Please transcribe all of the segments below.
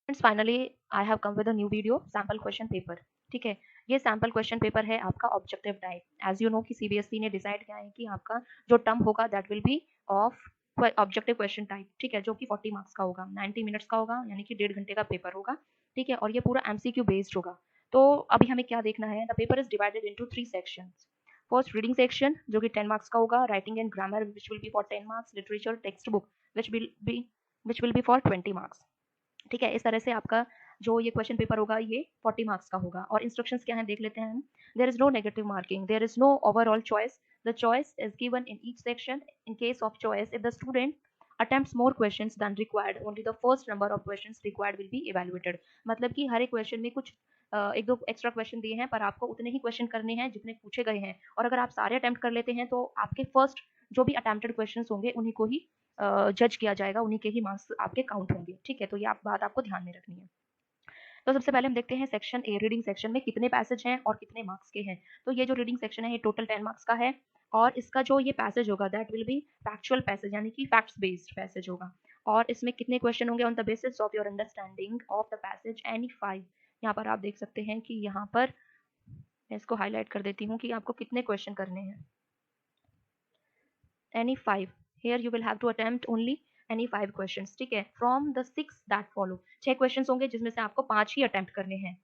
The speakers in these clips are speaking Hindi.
Friends finally I have come with a new video sample question paper. ठीक है, ये सैंपल क्वेश्चन पेपर है आपका objective type. As you know कि सीबीएसई ने डिसाइड किया है कि आपका जो टर्म होगा that will be of objective question type. ठीक है, जो कि 40 मार्क्स का होगा, 90 मिनट्स का होगा, यानी कि 1.5 घंटे का पेपर होगा। ठीक है, और ये पूरा एमसीक्यू बेस्ड होगा। तो अभी हमें क्या देखना है, the paper is divided into 3 sections. First reading section जो कि 10 मार्क्स का होगा, writing and grammar which will be for 10 marks, literature text book which will be for 20 marks. ठीक है, इस तरह से आपका जो ये क्वेश्चन पेपर होगा ये 40 मार्क्स का होगा। और इंस्ट्रक्शंस क्या है देख लेते हैं हम। There is no negative marking, there is no overall choice, the choice is given in each section. In case of choice, if the student attempts more questions than required, only the first number of questions required will be evaluated। मतलब कि हर एक क्वेश्चन में कुछ एक दो एक्स्ट्रा क्वेश्चन दिए हैं, पर आपको उतने ही क्वेश्चन करने हैं जितने पूछे गए हैं। और अगर आप सारे अटेम्प्ट कर लेते हैं तो आपके फर्स्ट जो भी अटेम्प्टेड क्वेश्चन होंगे उन्हीं को ही जज किया जाएगा, उन्हीं के ही मार्क्स आपके काउंट होंगे। ठीक है, तो ये बात आपको ध्यान में रखनी है। तो सबसे पहले हम देखते हैं सेक्शन ए, रीडिंग सेक्शन में कितने पैसेज हैं और कितने मार्क्स के हैं। तो ये जो रीडिंग सेक्शन है ये टोटल 10 मार्क्स का है। और इसका जो ये पैसेज होगा that will B factual passage, यानी कि फैक्ट्स बेस्ड पैसेज होगा। और इसमें कितने क्वेश्चन होंगे, on the basis of your understanding of the passage any 5। यहाँ पर आप देख सकते हैं कि यहाँ पर मैं इसको हाईलाइट कर देती हूँ कि आपको कितने क्वेश्चन करने हैं। any 5, here you will have to attempt only any 5 questions। ठीक है, from the 6 that follow, 6 questions होंगे जिसमें से आपको 5 ही अटेम्प्ट करने हैं।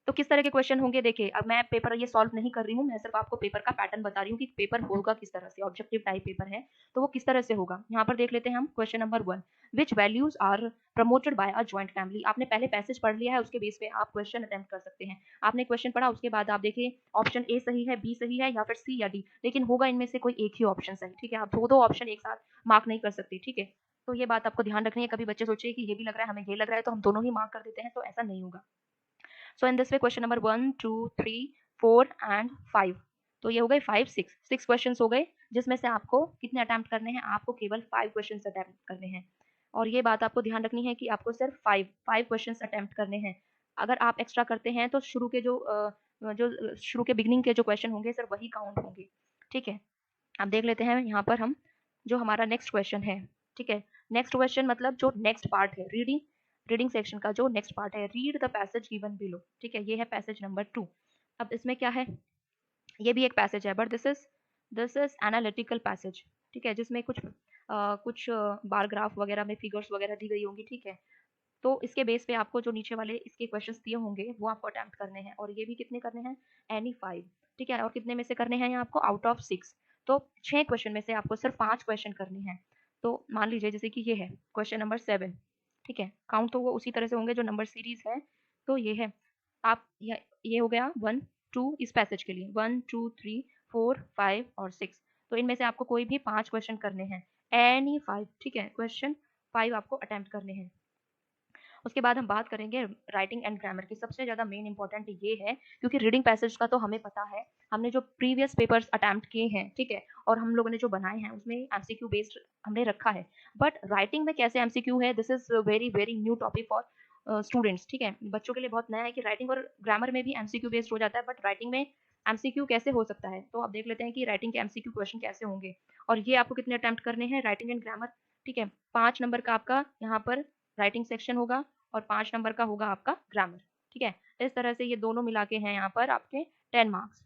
तो किस तरह के क्वेश्चन होंगे देखिए, अब मैं पेपर ये सॉल्व नहीं कर रही हूँ, मैं सिर्फ आपको पेपर का पैटर्न बता रही हूँ कि पेपर होगा किस तरह से। ऑब्जेक्टिव टाइप पेपर है तो वो किस तरह से होगा। यहाँ पर देख लेते हैं हम question number 1, which values are promoted by a joint family. आपने पहले पैसेज पढ़ लिया है, उसके बेस पे आप क्वेश्चन अटेम्प्ट कर सकते हैं। आपने क्वेश्चन पढ़ा, उसके बाद आप देखिए ऑप्शन ए सही है, बी सही है, या फिर सी या डी, लेकिन होगा इनमें से कोई एक ही ऑप्शन सही। ठीक है, आप दो दो ऑप्शन एक साथ मार्क नहीं कर सकते। ठीक है, तो ये बात आपको ध्यान रखनी है। कभी बच्चे सोचे कि ये भी लग रहा है हमें, ये लग रहा है, तो हम दोनों ही मार्क कर देते हैं, तो ऐसा नहीं होगा। So in this way question number 1, 2, 3, 4 and 5। तो ये हो गए 5, 6 क्वेश्चन हो गए, जिसमें से आपको कितने अटेम्प्ट करने हैं, आपको केवल 5 क्वेश्चन अटेम्प्ट करने हैं। और ये बात आपको ध्यान रखनी है कि आपको सिर्फ 5 क्वेश्चन अटेम्प्ट करने हैं। अगर आप एक्स्ट्रा करते हैं तो शुरू के शुरू के बिगनिंग के जो क्वेश्चन होंगे सिर्फ वही काउंट होंगे। ठीक है, अब देख लेते हैं यहाँ पर हम जो हमारा नेक्स्ट क्वेश्चन है। ठीक है, नेक्स्ट क्वेश्चन मतलब जो नेक्स्ट पार्ट है रीडिंग सेक्शन का जो नेक्स्ट पार्ट है, read the passage given below. ठीक है, ये है पैसेज नंबर 2। अब इसमें क्या है, ये भी एक पैसेज है but this is analytical passage. ठीक है, जिसमें कुछ बार ग्राफ वगैरह में फिगर्स वगैरह दी गई होंगी। ठीक है, तो इसके बेस पे आपको जो नीचे वाले इसके क्वेश्चंस दिए होंगे वो आपको अटेम्प्ट करने हैं, और ये भी कितने करने हैं, एनी 5। ठीक है, और कितने में से करने हैं आपको, आउट ऑफ 6। तो 6 क्वेश्चन में से आपको सिर्फ 5 क्वेश्चन करने हैं। तो मान लीजिए जैसे कि ये है क्वेश्चन नंबर 7। ठीक है, काउंट तो वो उसी तरह से होंगे जो नंबर सीरीज है। तो ये है, आप ये हो गया 1, 2 इस पैसेज के लिए, 1, 2, 3, 4, 5 और 6। तो इनमें से आपको कोई भी 5 क्वेश्चन करने हैं, एनी 5। ठीक है, क्वेश्चन 5 आपको अटेम्प्ट करने हैं। उसके बाद हम बात करेंगे राइटिंग एंड ग्रामर की। सबसे ज़्यादा मेन इंपॉर्टेंट ये है, क्योंकि रीडिंग पैसेज का तो हमें पता है, हमने जो प्रीवियस पेपर्स अटेम्प्ट किए हैं। ठीक है, और हम लोगों ने जो बनाए हैं उसमें एमसीक्यू बेस्ड हमने रखा है। बट राइटिंग में कैसे एमसीक्यू है, this is very very new topic for students. ठीक है, बच्चों के लिए बहुत नया है कि राइटिंग और ग्रामर में भी एमसीक्यू बेस्ड हो जाता है, बट राइटिंग में एमसीक्यू कैसे हो सकता है। तो आप देख लेते हैं कि राइटिंग के एमसीक्यू क्वेश्चन कैसे होंगे, और ये आपको कितने अटेम्प्ट करने हैं, राइटिंग एंड ग्रामर। ठीक है, 5 नंबर का आपका यहाँ पर राइटिंग सेक्शन होगा और 5 नंबर का होगा आपका ग्रामर। ठीक है, इस तरह से ये दोनों मिला के हैं यहाँ पर आपके 10 मार्क्स।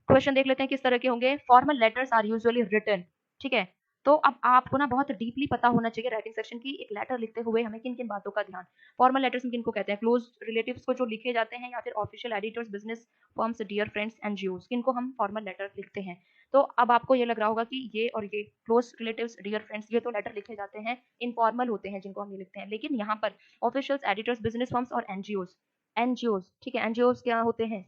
क्वेश्चन देख लेते हैं किस तरह के होंगे। Formal letters are usually written. ठीक है, तो अब आपको ना बहुत डीपली पता होना चाहिए राइटिंग सेक्शन की, एक लेटर लिखते हुए हमें किन किन बातों का ध्यान। फॉर्मल लेटर्स किनको कहते हैं, क्लोज रिलेटिव्स को जो लिखे जाते हैं, या फिर official editors, business firms, dear friends, NGOs, किनको हम फॉर्मल लेटर लिखते हैं। तो अब आपको ये लग रहा होगा कि ये और ये क्लोज रिलेटिव्स, डियर फ्रेंड्स, ये तो लेटर लिखे जाते हैं, इनफॉर्मल होते हैं जिनको हम ये लिखते हैं। लेकिन यहाँ पर ऑफिशियल्स, एडिटर्स, बिजनेस फर्म्स और एनजीओज। ठीक है, एनजीओज क्या होते हैं,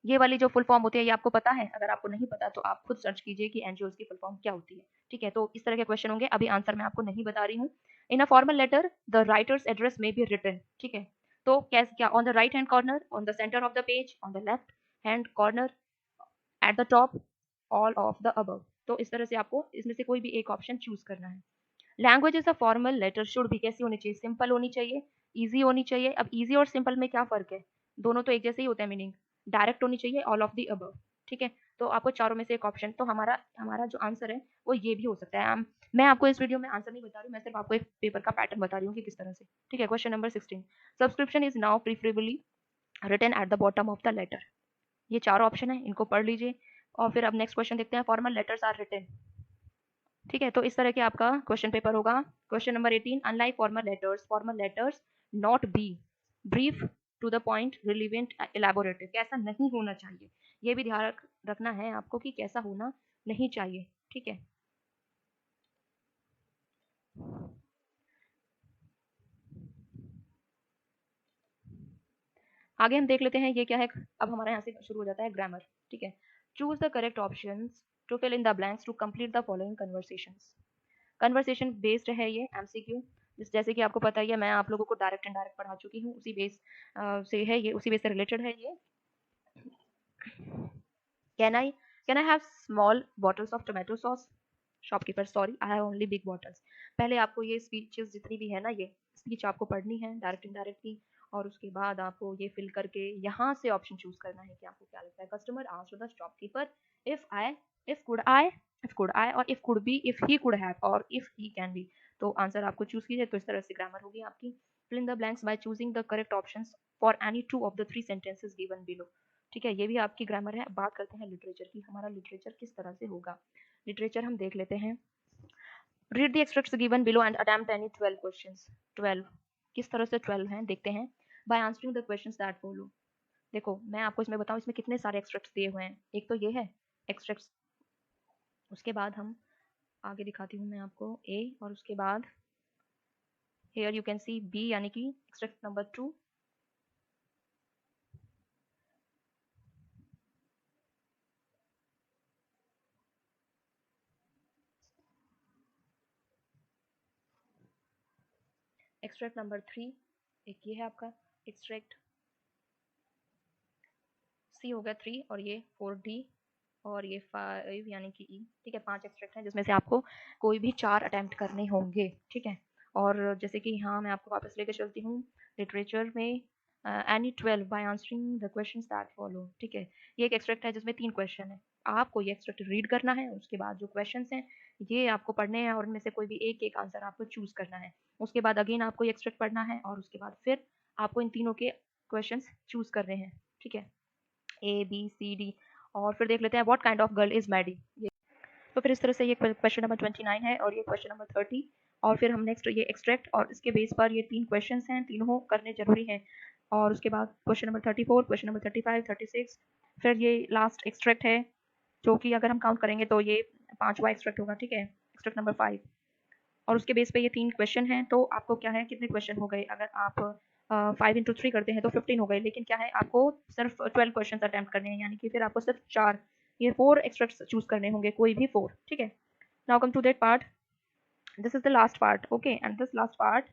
ये वाली जो फुल फॉर्म होती है ये आपको पता है। अगर आपको नहीं पता तो आप खुद सर्च कीजिए कि एनजीओज की फुल फॉर्म क्या होती है। ठीक है, तो इस तरह के क्वेश्चन होंगे। अभी आंसर मैं आपको नहीं बता रही हूँ। In a formal letter the writer's address may be written. ठीक है, तो कैसे क्या, on the right hand corner, on the centre of the page, on the left hand corner, at the top, all of the above. तो इस तरह से आपको इसमें से कोई भी एक ऑप्शन चूज करना है। Language is a formal letter should भी कैसी होनी चाहिए, सिंपल होनी चाहिए, ईजी होनी चाहिए। अब ईजी और सिंपल में क्या फर्क है, दोनों तो एक जैसे ही होते हैं मीनिंग। डायरेक्ट होनी चाहिए, ऑल ऑफ द अबव। ठीक है, तो आपको चारों में से एक ऑप्शन, तो हमारा हमारा जो आंसर है वो ये भी हो सकता है। मैं आपको इस वीडियो में आंसर नहीं बता रही हूँ, मैं सिर्फ आपको एक पेपर का पैटर्न बता रही हूँ कि किस तरह से। ठीक है, question number 16, subscription is now preferably written at the bottom of the letter. ये चारों ऑप्शन है, इनको पढ़ लीजिए। और फिर अब नेक्स्ट क्वेश्चन देखते हैं, फॉर्मल लेटर्स आर रिटन। ठीक है, तो इस तरह के आपका क्वेश्चन पेपर होगा। Question number 18, unlike formal letters not be brief to the point relevant elaborative. कैसा नहीं होना चाहिए, ये भी ध्यान रखना है आपको कि कैसा होना नहीं चाहिए। ठीक है, आगे हम देख लेते हैं ये क्या है। अब हमारे यहाँ से शुरू हो जाता है ग्रामर। ठीक है, choose the correct options to fill in the blanks to complete the following conversations. Conversation based है ये, एमसीक्यू। जैसे कि आपको पता ही है, मैं आप लोगों को डायरेक्ट इनडायरेक्ट पढ़ा चुकी हूँ, उसी बेस से है ये, उसी बेस से रिलेटेड है ये। Can I can I have small bottles of tomato sauce? Shopkeeper, sorry I have only big bottles. पहले आपको ये स्पीचेस जितनी भी है ना, ये स्पीच आपको पढ़नी है डायरेक्ट इनडायरेक्ट की, और उसके बाद आपको ये फिल करके यहाँ से ऑप्शन चूज करना है कि आपको क्या लगता है। Customer asked the shopkeeper if I if could I if could I और if could be, if he could have और इफ ही कैन बी। तो आंसर आपको चूज कीजिए। तो इस तरह से ग्रामर होगी आपकी। Fill in the blanks by choosing the correct options for any two of the three sentences given below. ठीक है, ये भी आपकी ग्रामर है। बात करते हैं लिटरेचर की, हमारा लिटरेचर किस तरह से होगा। लिटरेचर हम देख लेते हैं। Read the extracts given below and attempt any 12 questions. 12 किस तरह से 12 हैं देखते हैं। By answering the questions that follow. देखो मैं आपको इसमें बताऊं, इसमें कितने सारे एक्सट्रैक्ट्स दिए हुए हैं। एक तो ये है एक्सट्रैक्ट्स, उसके बाद हम आगे दिखाती हूँ मैं आपको ए, और उसके बाद here you can see B, यानी कि एक्सट्रैक्ट नंबर 2, एक्सट्रैक्ट नंबर 3, एक ये है आपका एक्सट्रैक्ट सी हो गया 3, और ये 4D, और ये 5 यानी कि ई। ठीक है, 5 एक्सट्रैक्ट हैं जिसमें से आपको कोई भी 4 अटेम्प्ट करने होंगे। ठीक है, और जैसे कि यहाँ मैं आपको वापस लेकर चलती हूँ लिटरेचर में, any 12 by answering the questions that follow. ठीक है, ये एक एक्सट्रैक्ट है जिसमें 3 क्वेश्चन है। आपको ये एक्सट्रैक्ट रीड करना है, उसके बाद जो क्वेश्चंस हैं ये आपको पढ़ने हैं, और इनमें से कोई भी एक एक आंसर आपको चूज करना है। उसके बाद अगेन आपको ये एक्सट्रैक्ट पढ़ना है, और उसके बाद फिर आपको इन तीनों के क्वेश्चंस चूज करने हैं। ठीक है, ए बी सी डी। और फिर देख लेते हैं what kind of girl is Maddy. तो फिर इस तरह से ये क्वेश्चन नंबर 29 है, और ये क्वेश्चन नंबर 30। और फिर हम नेक्स्ट ये एक्सट्रैक्ट, और इसके बेस पर ये 3 क्वेश्चंस हैं, तीनों करने जरूरी हैं। और उसके बाद क्वेश्चन नंबर 34, क्वेश्चन नंबर 35, 36, फिर ये लास्ट एक्सट्रैक्ट है, जो कि अगर हम काउंट करेंगे तो ये 5वां एक्सट्रैक्ट होगा। ठीक है, एक्सट्रैक्ट नंबर 5। और उसके बेस पे ये 3 क्वेश्चन हैं, तो आपको क्या है, कितने क्वेश्चन हो गए, अगर आप 5 इंटू 3 करते हैं तो 15 हो गए। लेकिन क्या है, आपको सिर्फ 12 क्वेश्चन अटेम्प्ट करने हैं, यानी कि फिर आपको सिर्फ 4, ये 4 एक्सट्रैक्ट्स चूज करने होंगे, कोई भी 4। ठीक है, now come to that part, this is the last part, okay, and this last part,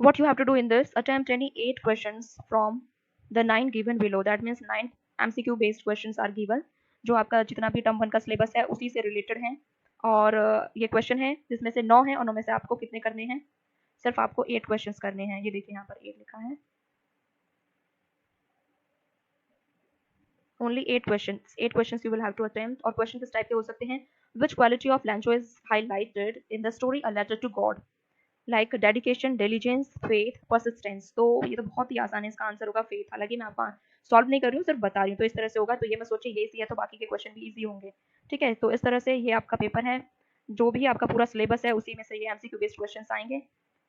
what you have to do in this, attempt any 8 questions from the 9 given below, that means 9 MCQ based questions are given, जो आपका जितना भी टर्म 1 का सिलेबस है उसी से रिलेटेड है। और ये क्वेश्चन है जिसमें से 9 है, और 9 में से आपको कितने करने हैं, सिर्फ आपको 8 क्वेश्चंस करने हैं। ये देखिए यहाँ पर 8 लिखा है, only 8 questions, 8 questions you will have to attempt। और क्वेश्चन किस टाइप के हो सकते हैं, which quality of Lancho is highlighted in the story A Letter to God, like dedication, diligence, faith, persistence. तो ये तो बहुत ही आसान है, इसका आंसर होगा फेथ। हालांकि मैं आपको सॉल्व नहीं कर रही हूँ, सिर्फ बता रही हूँ। तो इस तरह से होगा, तो ये मैं सोची ये सी है तो बाकी के क्वेश्चन भी इजी होंगे। ठीक है, तो इस तरह से ये आपका पेपर है, जो भी आपका पूरा सिलेबस है उसी में से ये एमसीक्यू बेस्ड क्वेश्चन आएंगे।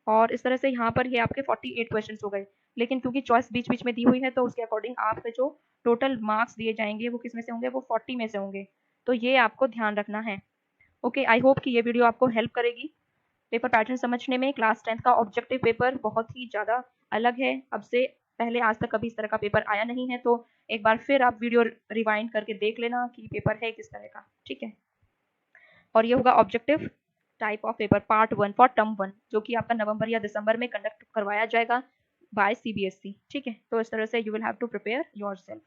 और इस तरह से यहाँ पर ये आपके 48 क्वेश्चन हो गए। लेकिन क्योंकि चॉइस बीच बीच में दी हुई है, तो उसके अकॉर्डिंग आपके जो टोटल मार्क्स दिए जाएंगे वो किस में से होंगे, वो 40 में से होंगे। तो ये आपको ध्यान रखना है। ओके, आई होप कि ये वीडियो आपको हेल्प करेगी पेपर पैटर्न समझने में। क्लास 10th का ऑब्जेक्टिव पेपर बहुत ही ज़्यादा अलग है, अब से पहले आज तक कभी इस तरह का पेपर आया नहीं है। तो एक बार फिर आप वीडियो रिवाइंड करके देख लेना कि पेपर है किस तरह का। ठीक है, और ये होगा objective type of paper part 1 for term 1, जो कि आपका नवंबर या दिसंबर में कंडक्ट करवाया जाएगा बाय सीबीएसई। ठीक है, तो इस तरह से you will have to prepare your self.